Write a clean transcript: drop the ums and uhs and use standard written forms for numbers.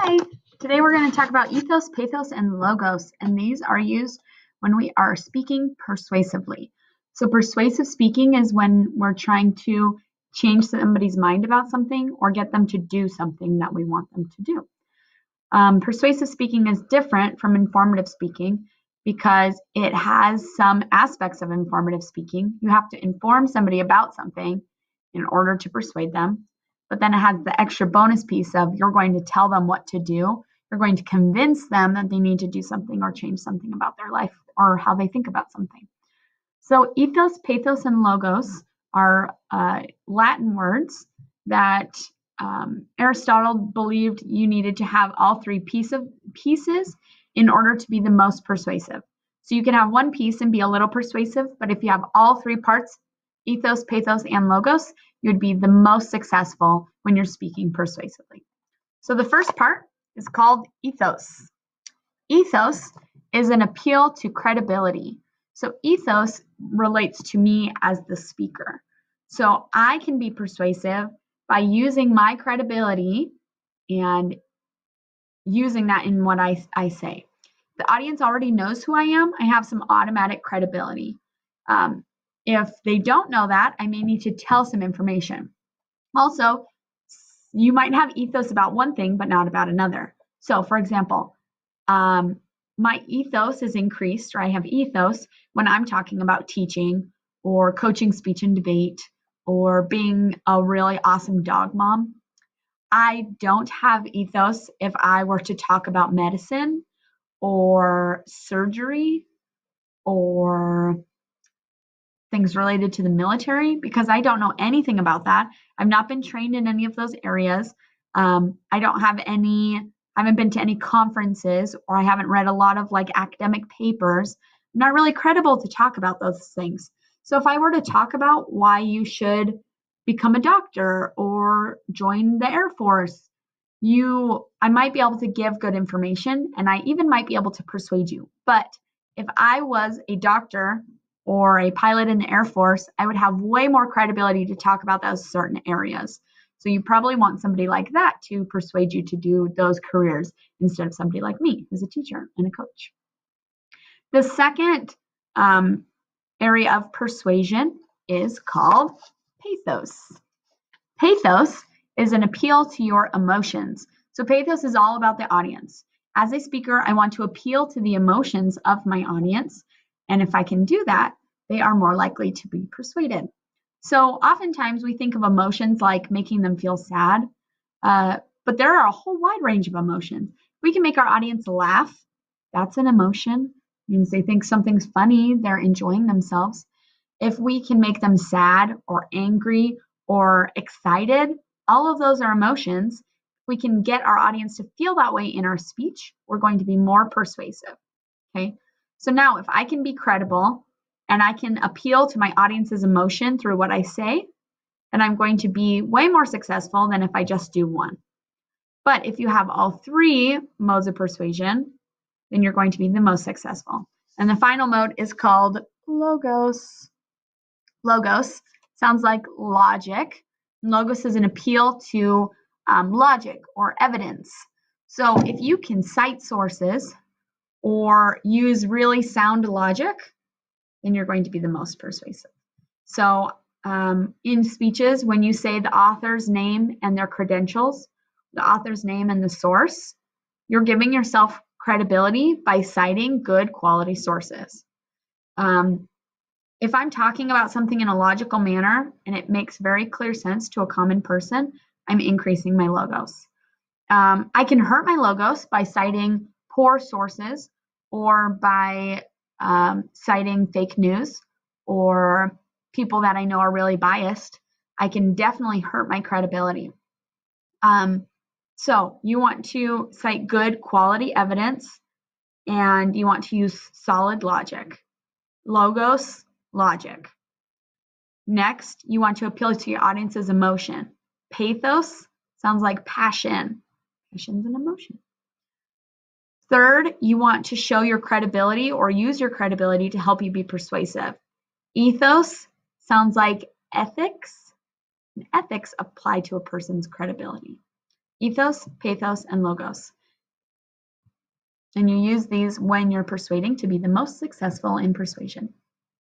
Hi, today we're going to talk about ethos, pathos, and logos, and these are used when we are speaking persuasively. So persuasive speaking is when we're trying to change somebody's mind about something or get them to do something that we want them to do. Persuasive speaking is different from informative speaking because it has some aspects of informative speaking. You have to inform somebody about something in order to persuade them. But then it has the extra bonus piece of you're going to tell them what to do. You're going to convince them that they need to do something or change something about their life or how they think about something. So ethos, pathos, and logos are Latin words that Aristotle believed you needed to have all three pieces in order to be the most persuasive. So you can have one piece and be a little persuasive, but if you have all three parts, ethos, pathos, and logos, you would be the most successful when you're speaking persuasively. So the first part is called ethos. Ethos is an appeal to credibility. So ethos relates to me as the speaker. So I can be persuasive by using my credibility and using that in what I say. The audience already knows who I am. I have some automatic credibility. If they don't know that, I may need to tell some information. Also, you might have ethos about one thing, but not about another. So, for example, my ethos is increased, or I have ethos when I'm talking about teaching or coaching speech and debate or being a really awesome dog mom. I don't have ethos if I were to talk about medicine or surgery or things related to the military because I don't know anything about that. I've not been trained in any of those areas. I haven't been to any conferences, or I haven't read a lot of academic papers. I'm not really credible to talk about those things. So if I were to talk about why you should become a doctor or join the Air Force, I might be able to give good information, and I even might be able to persuade you. But if I was a doctor or a pilot in the Air Force, I would have way more credibility to talk about those certain areas. So you probably want somebody like that to persuade you to do those careers instead of somebody like me, who's a teacher and a coach. The second area of persuasion is called pathos. Pathos is an appeal to your emotions. So pathos is all about the audience. As a speaker, I want to appeal to the emotions of my audience. And if I can do that, they are more likely to be persuaded. So oftentimes we think of emotions like making them feel sad, but there are a whole wide range of emotions. We can make our audience laugh. That's an emotion. It means they think something's funny, they're enjoying themselves. If we can make them sad or angry or excited, all of those are emotions. We can get our audience to feel that way in our speech, we're going to be more persuasive. Okay. So now if I can be credible and I can appeal to my audience's emotion through what I say, then I'm going to be way more successful than if I just do one. But if you have all three modes of persuasion, then you're going to be the most successful. And the final mode is called logos. Logos sounds like logic. Logos is an appeal to logic or evidence. So if you can cite sources or use really sound logic, then you're going to be the most persuasive. So in speeches, when you say the author's name and their credentials, the author's name and the source, you're giving yourself credibility by citing good quality sources. If I'm talking about something in a logical manner and it makes very clear sense to a common person, I'm increasing my logos. I can hurt my logos by citing poor sources or by citing fake news or people that I know are really biased. I can definitely hurt my credibility. So you want to cite good quality evidence and you want to use solid logic. Logos, logic. Next, you want to appeal to your audience's emotion. Pathos sounds like passion. Passion's an emotion. Third, you want to show your credibility or use your credibility to help you be persuasive. Ethos sounds like ethics. Ethics apply to a person's credibility. ethos, pathos, and logos. And you use these when you're persuading to be the most successful in persuasion.